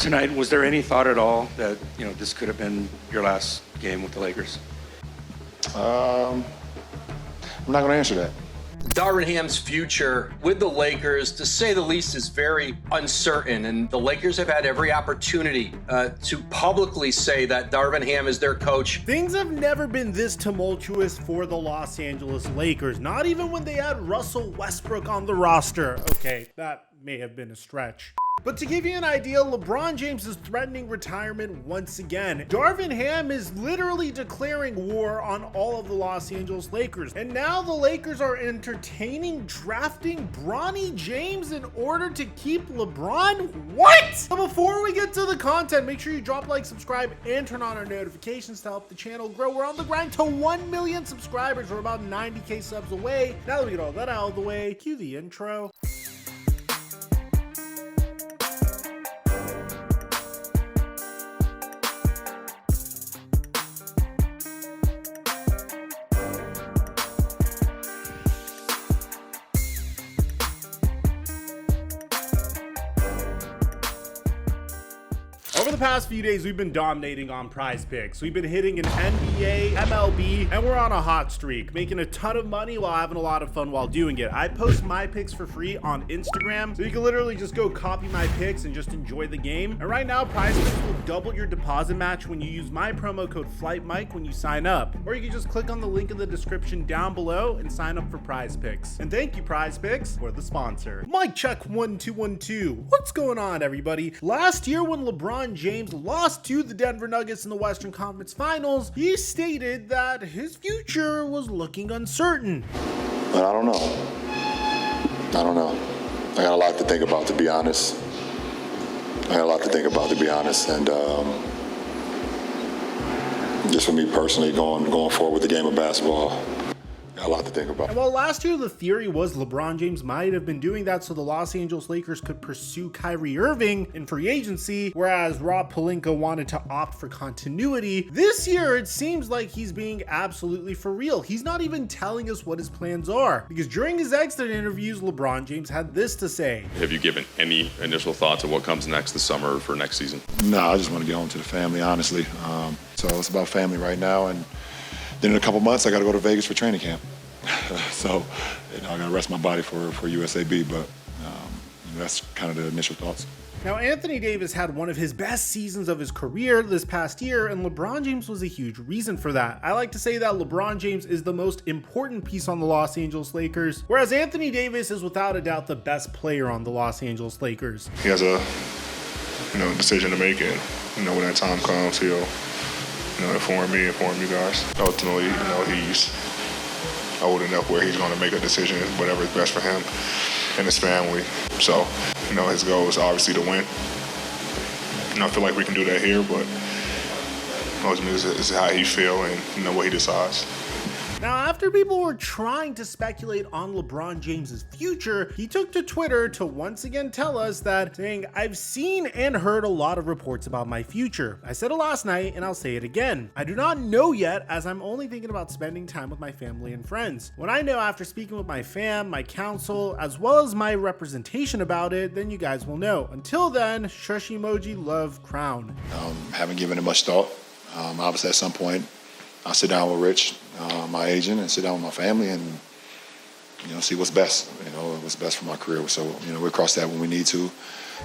Tonight, was there any thought at all that, this could have been your last game with the Lakers? I'm not going to answer that. Darvin Ham's future with the Lakers, to say the least, is very uncertain, and the Lakers have had every opportunity to publicly say that Darvin Ham is their coach. Things have never been this tumultuous for the Los Angeles Lakers, not even when they had Russell Westbrook on the roster. Okay, that may have been a stretch. But to give you an idea, LeBron James is threatening retirement once again. Darvin Ham is literally declaring war on all of the Los Angeles Lakers. And now the Lakers are entertaining drafting Bronny James in order to keep LeBron? What? But before we get to the content, make sure you drop a like, subscribe, and turn on our notifications to help the channel grow. We're on the grind to 1 million subscribers. We're about 90K subs away. Now that we get all that out of the way, cue the intro. Over the past few days, we've been dominating on Prize Picks. We've been hitting an NBA, MLB, and we're on a hot streak, making a ton of money while having a lot of fun while doing it. I post my picks for free on Instagram, so you can literally just go copy my picks and just enjoy the game. And right now, Prize Picks will double your deposit match when you use my promo code TheFlightMike when you sign up. Or you can just click on the link in the description down below and sign up for Prize Picks. And thank you, Prize Picks, for the sponsor. Mic check 1 2 1 2. What's going on, everybody? Last year, when LeBron James lost to the Denver Nuggets in the Western Conference Finals, he stated that his future was looking uncertain. But I don't know. I got a lot to think about, to be honest. And just for me personally, going forward with the game of basketball, got a lot to think about. And while last year the theory was LeBron James might have been doing that so the Los Angeles Lakers could pursue Kyrie Irving in free agency, whereas Rob Pelinka wanted to opt for continuity, this year it seems like he's being absolutely for real. He's not even telling us what his plans are, because during his exit interviews, LeBron James had this to say. Have you given any initial thoughts of what comes next this summer for next season? No, I just want to get home to the family, honestly. So it's about family right now, and then in a couple months, I got to go to Vegas for training camp. So, I got to rest my body for USAB, but that's kind of the initial thoughts. Now, Anthony Davis had one of his best seasons of his career this past year, and LeBron James was a huge reason for that. I like to say that LeBron James is the most important piece on the Los Angeles Lakers, whereas Anthony Davis is without a doubt the best player on the Los Angeles Lakers. He has a decision to make, and when that time comes, he'll inform me, inform you guys. Ultimately, he's old enough where he's going to make a decision, whatever is best for him and his family. So, his goal is obviously to win. I feel like we can do that here, but ultimately it's how he feels and what he decides. Now, after people were trying to speculate on LeBron James's future, he took to Twitter to once again tell us that, saying, "I've seen and heard a lot of reports about my future. I said it last night and I'll say it again. I do not know yet, as I'm only thinking about spending time with my family and friends. When I know after speaking with my fam, my counsel, as well as my representation about it, then you guys will know. Until then, shush emoji, love, crown." Haven't given it much thought. Obviously, at some point, I'll sit down with Rich, my agent, and sit down with my family and, see what's best, what's best for my career. So, we'll cross that when we need to.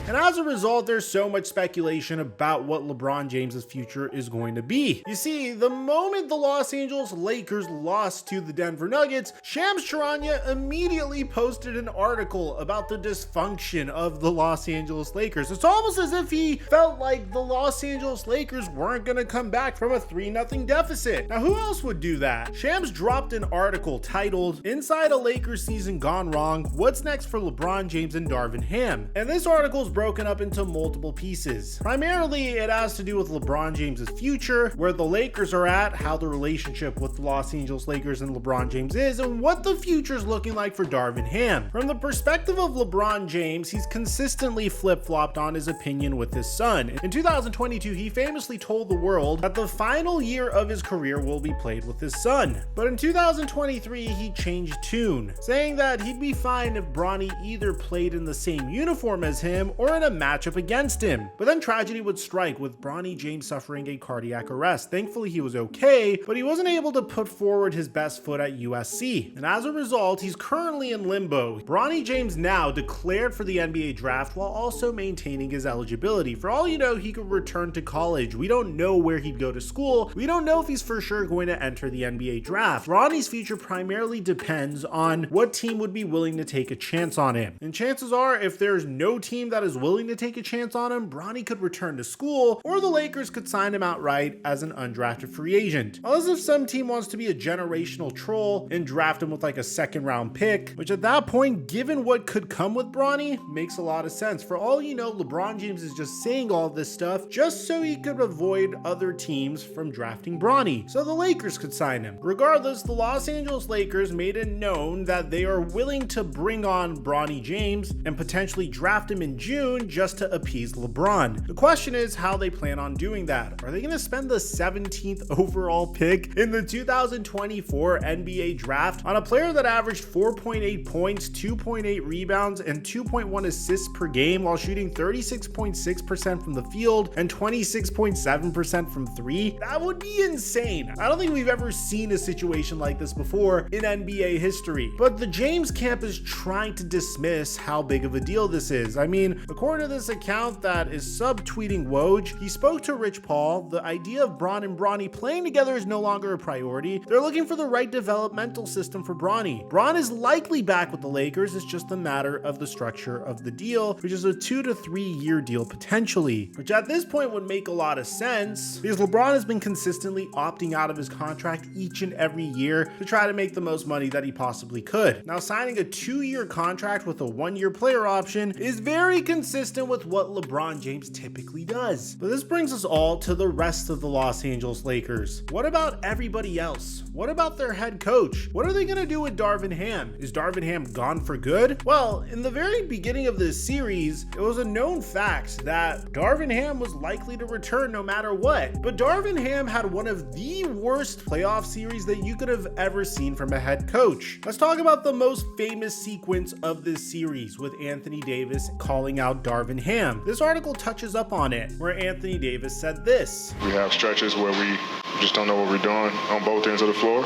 And as a result, there's so much speculation about what LeBron James's future is going to be. You see, the moment the Los Angeles Lakers lost to the Denver Nuggets, Shams Charania immediately posted an article about the dysfunction of the Los Angeles Lakers. It's almost as if he felt like the Los Angeles Lakers weren't going to come back from a 3-0 deficit. Now, who else would do that? Shams dropped an article titled, "Inside a Lakers Season Gone Wrong, What's Next for LeBron James and Darvin Ham?" And this article is broken up into multiple pieces. Primarily, it has to do with LeBron James's future, where the Lakers are at, how the relationship with the Los Angeles Lakers and LeBron James is, and what the future is looking like for Darvin Ham. From the perspective of LeBron James, he's consistently flip-flopped on his opinion with his son. In 2022, he famously told the world that the final year of his career will be played with his son. But in 2023, he changed tune, saying that he'd be fine if Bronny either played in the same uniform as him him or in a matchup against him. But then tragedy would strike with Bronny James suffering a cardiac arrest. Thankfully he was okay, but he wasn't able to put forward his best foot at USC. And as a result, he's currently in limbo. Bronny James now declared for the NBA draft while also maintaining his eligibility. For all you know, he could return to college. We don't know where he'd go to school. We don't know if he's for sure going to enter the NBA draft. Bronny's future primarily depends on what team would be willing to take a chance on him. And chances are, if there's no team that is willing to take a chance on him, Bronny could return to school, or the Lakers could sign him outright as an undrafted free agent. Unless if some team wants to be a generational troll and draft him with like a second round pick, which at that point, given what could come with Bronny, makes a lot of sense. For all you know, LeBron James is just saying all this stuff just so he could avoid other teams from drafting Bronny, so the Lakers could sign him. Regardless, the Los Angeles Lakers made it known that they are willing to bring on Bronny James and potentially draft him in June just to appease LeBron. The question is how they plan on doing that. Are they going to spend the 17th overall pick in the 2024 NBA draft on a player that averaged 4.8 points, 2.8 rebounds, and 2.1 assists per game while shooting 36.6% from the field and 26.7% from three? That would be insane. I don't think we've ever seen a situation like this before in NBA history. But the James camp is trying to dismiss how big of a deal this is. I mean, according to this account that is subtweeting Woj, he spoke to Rich Paul. The idea of Bron and Bronny playing together is no longer a priority. They're looking for the right developmental system for Bronny. Bron is likely back with the Lakers. It's just a matter of the structure of the deal, which is a 2 to 3 year deal potentially, which at this point would make a lot of sense because LeBron has been consistently opting out of his contract each and every year to try to make the most money that he possibly could. Now, signing a 2-year contract with a 1-year player option is very consistent with what LeBron James typically does. But this brings us all to the rest of the Los Angeles Lakers. What about everybody else? What about their head coach? What are they going to do with Darvin Ham? Is Darvin Ham gone for good? Well, in the very beginning of this series, it was a known fact that Darvin Ham was likely to return no matter what. But Darvin Ham had one of the worst playoff series that you could have ever seen from a head coach. Let's talk about the most famous sequence of this series with Anthony Davis calling out Darvin Ham. This article touches up on it, where Anthony Davis said this. We have stretches where we just don't know what we're doing on both ends of the floor,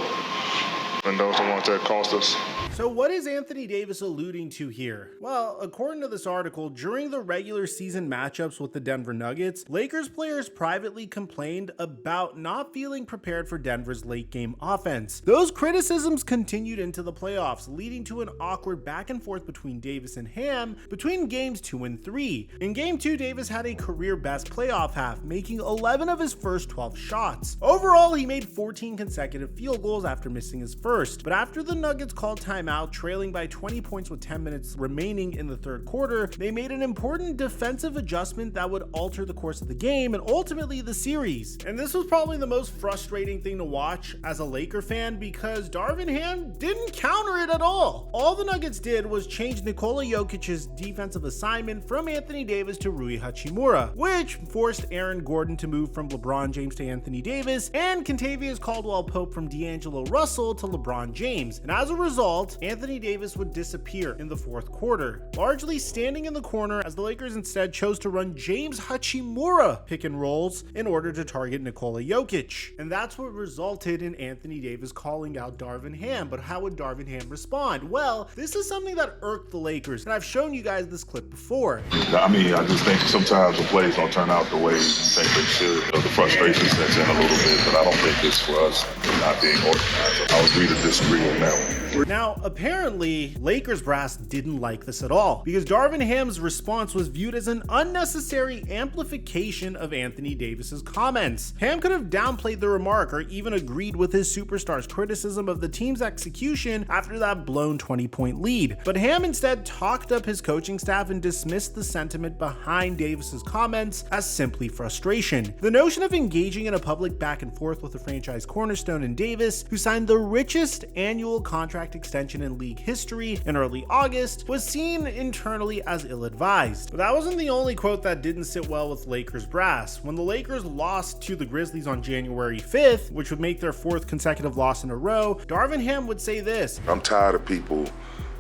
and those are the ones that cost us. So what is Anthony Davis alluding to here? Well, according to this article, during the regular season matchups with the Denver Nuggets, Lakers players privately complained about not feeling prepared for Denver's late game offense. Those criticisms continued into the playoffs, leading to an awkward back and forth between Davis and Ham between games 2 and 3. In game 2, Davis had a career best playoff half, making 11 of his first 12 shots. Overall, he made 14 consecutive field goals after missing his first, but after the Nuggets called timeout, trailing by 20 points with 10 minutes remaining in the third quarter, they made an important defensive adjustment that would alter the course of the game and ultimately the series. And this was probably the most frustrating thing to watch as a Laker fan because Darvin Ham didn't counter it at all. All the Nuggets did was change Nikola Jokic's defensive assignment from Anthony Davis to Rui Hachimura, which forced Aaron Gordon to move from LeBron James to Anthony Davis and Kentavious Caldwell-Pope from D'Angelo Russell to LeBron James. And as a result, Anthony Davis would disappear in the fourth quarter, largely standing in the corner as the Lakers instead chose to run James Hachimura pick and rolls in order to target Nikola Jokic. And that's what resulted in Anthony Davis calling out Darvin Ham. But how would Darvin Ham respond? Well, this is something that irked the Lakers, and I've shown you guys this clip before. I mean, I just think sometimes the plays don't turn out the way you think they should. The frustration sets in a little bit, but I don't think it's for us not being organized. I'll agree to disagree on that one. Now, apparently, Lakers brass didn't like this at all because Darvin Ham's response was viewed as an unnecessary amplification of Anthony Davis's comments. Ham could have downplayed the remark or even agreed with his superstar's criticism of the team's execution after that blown 20-point lead. But Ham instead talked up his coaching staff and dismissed the sentiment behind Davis's comments as simply frustration. The notion of engaging in a public back and forth with a franchise cornerstone in Davis, who signed the richest annual contract extension in league history in early August, was seen internally as ill-advised. But that wasn't the only quote that didn't sit well with Lakers brass. When the Lakers lost to the Grizzlies on January 5th, which would make their 4th consecutive loss in a row, Darvin Ham would say this. I'm tired of people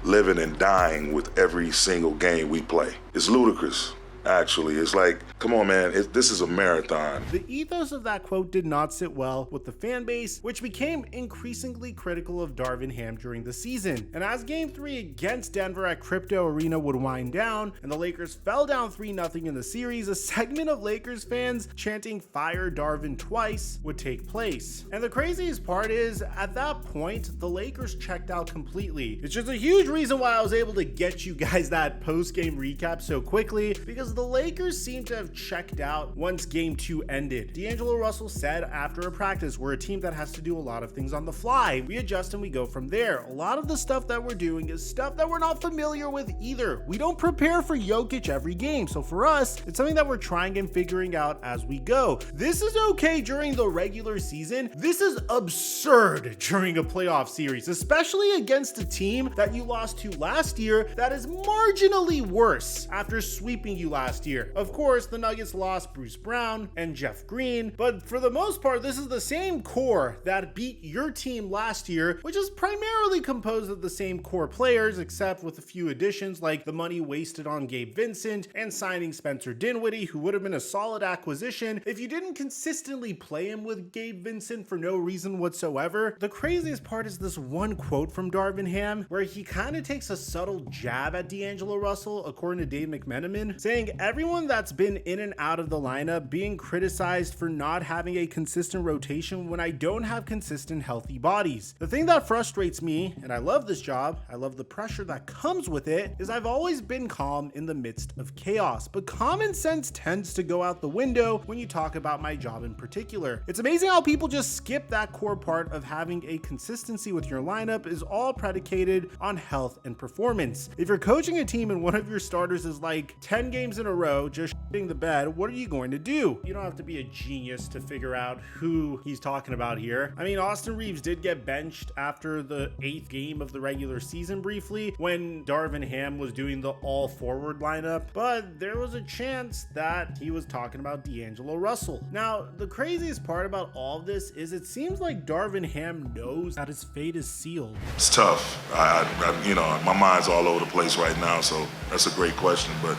living and dying with every single game we play. It's ludicrous. Actually, it's like, come on, man, this is a marathon. The ethos of that quote did not sit well with the fan base, which became increasingly critical of Darvin Ham during the season. And as Game 3 against Denver at Crypto Arena would wind down, and the Lakers fell down 3-0 in the series, a segment of Lakers fans chanting "Fire Darvin" twice would take place. And the craziest part is, at that point, the Lakers checked out completely. It's just a huge reason why I was able to get you guys that post-game recap so quickly, because the Lakers seem to have checked out once Game 2 ended. D'Angelo Russell said after a practice, "We're a team that has to do a lot of things on the fly. We adjust and we go from there. A lot of the stuff that we're doing is stuff that we're not familiar with either. We don't prepare for Jokic every game. So for us, it's something that we're trying and figuring out as we go. This is okay during the regular season. This is absurd during a playoff series, especially against a team that you lost to last year that is marginally worse after sweeping you last year. Of course, the Nuggets lost Bruce Brown and Jeff Green, but for the most part, this is the same core that beat your team last year, which is primarily composed of the same core players, except with a few additions like the money wasted on Gabe Vincent and signing Spencer Dinwiddie, who would have been a solid acquisition if you didn't consistently play him with Gabe Vincent for no reason whatsoever. The craziest part is this one quote from Darvin Ham, where he kind of takes a subtle jab at D'Angelo Russell, according to Dave McMenamin, saying everyone that's been in and out of the lineup being criticized for not having a consistent rotation when I don't have consistent healthy bodies. The thing that frustrates me, and I love this job, I love the pressure that comes with it, is I've always been calm in the midst of chaos, but common sense tends to go out the window when you talk about my job in particular. It's amazing how people just skip that core part of having a consistency with your lineup is all predicated on health and performance. If you're coaching a team and one of your starters is like 10 games in a row just shitting the bed, what are you going to do? You don't have to be a genius to figure out who he's talking about here. I mean, Austin Reeves did get benched after the 8th game of the regular season briefly when Darvin Ham was doing the all forward lineup, but there was a chance that he was talking about D'Angelo Russell. Now, the craziest part about all of this is it seems like Darvin Ham knows that his fate is sealed. It's tough. My mind's all over the place right now, so that's a great question, but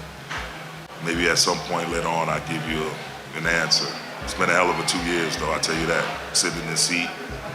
maybe at some point later on I'll give you an answer. It's been a hell of a 2 years, though, I tell you that. Sitting in this seat,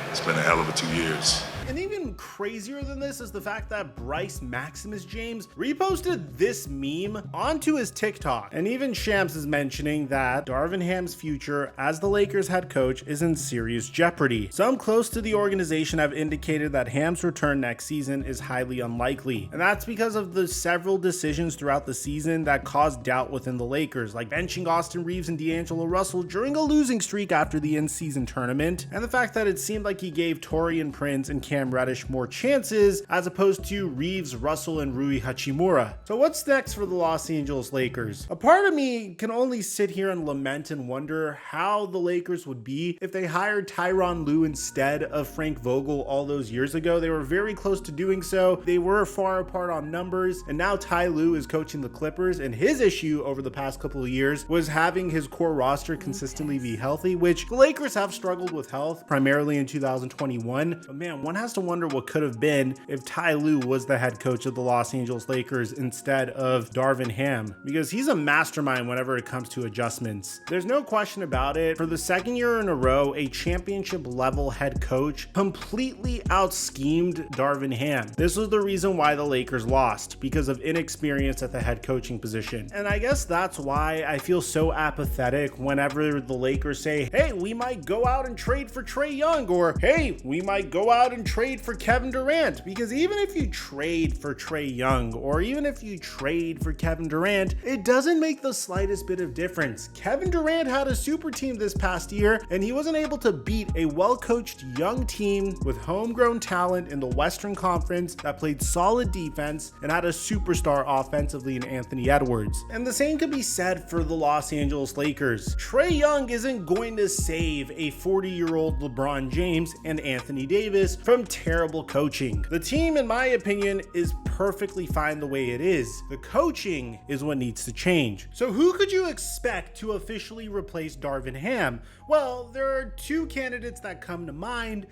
it's been a hell of a 2 years. And even crazier than this is the fact that Bryce Maximus James reposted this meme onto his TikTok. And even Shams is mentioning that Darvin Ham's future as the Lakers head coach is in serious jeopardy. Some close to the organization have indicated that Ham's return next season is highly unlikely. And that's because of the several decisions throughout the season that caused doubt within the Lakers, like benching Austin Reeves and D'Angelo Russell during a losing streak after the in-season tournament, and the fact that it seemed like he gave Taurean Prince and Cam Reddish more chances as opposed to Reeves, Russell, and Rui Hachimura. So what's next for the Los Angeles Lakers? A part of me can only sit here and lament and wonder how the Lakers would be if they hired Tyronn Lue instead of Frank Vogel all those years ago. They were very close to doing so. They were far apart on numbers, and now Ty Lue is coaching the Clippers, and his issue over the past couple of years was having his core roster consistently be healthy, which the Lakers have struggled with health, primarily in 2021. But man, one has to wonder what could have been if Ty Lue was the head coach of the Los Angeles Lakers instead of Darvin Ham, because he's a mastermind whenever it comes to adjustments. There's no question about it. For the second year in a row, a championship level head coach completely out-schemed Darvin Ham. This was the reason why the Lakers lost, because of inexperience at the head coaching position. And I guess that's why I feel so apathetic whenever the Lakers say, hey, we might go out and trade for Trae Young, or hey, we might go out and trade for Kevin Durant, because even if you trade for Trae Young, or even if you trade for Kevin Durant, it doesn't make the slightest bit of difference. Kevin Durant had a super team this past year, and he wasn't able to beat a well-coached young team with homegrown talent in the Western Conference that played solid defense and had a superstar offensively in Anthony Edwards. And the same could be said for the Los Angeles Lakers. Trae Young isn't going to save a 40-year-old LeBron James and Anthony Davis from terrible coaching. The team, in my opinion, is perfectly fine the way it is. The coaching is what needs to change. So who could you expect to officially replace Darvin Ham? Well, there are two candidates that come to mind.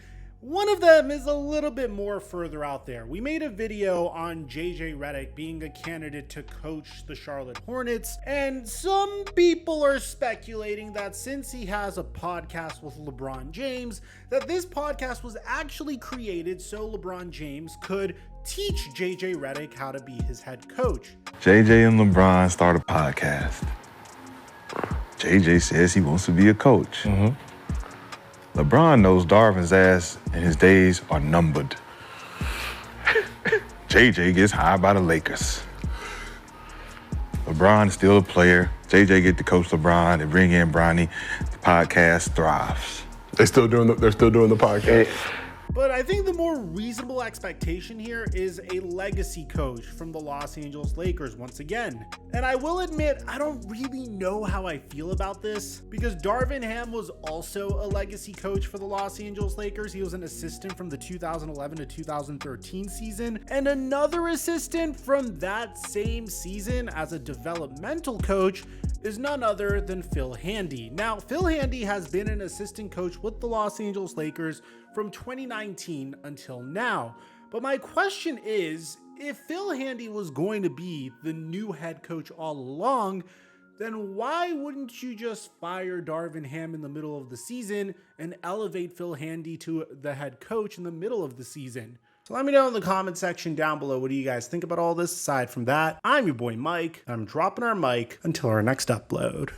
One of them is a little bit more further out there. We made a video on JJ Redick being a candidate to coach the Charlotte Hornets, and some people are speculating that since he has a podcast with LeBron James, that this podcast was actually created so LeBron James could teach JJ Redick how to be his head coach. JJ and LeBron start a podcast. JJ says he wants to be a coach. LeBron knows Darvin's ass and his days are numbered. JJ gets hired by the Lakers. LeBron is still a player. JJ get to coach LeBron. They bring in Bronny. The podcast thrives. They're still doing the podcast. But I think the more reasonable expectation here is a legacy coach from the Los Angeles Lakers once again. And I will admit, I don't really know how I feel about this because Darvin Ham was also a legacy coach for the Los Angeles Lakers. He was an assistant from the 2011 to 2013 season, and another assistant from that same season as a developmental coach is none other than Phil Handy. Now, Phil Handy has been an assistant coach with the Los Angeles Lakers from 2019 until now. But my question is, if Phil Handy was going to be the new head coach all along, then why wouldn't you just fire Darvin Ham in the middle of the season and elevate Phil Handy to the head coach in the middle of the season? So let me know in the comment section down below, what do you guys think about all this? Aside from that, I'm your boy Mike, and I'm dropping our mic until our next upload.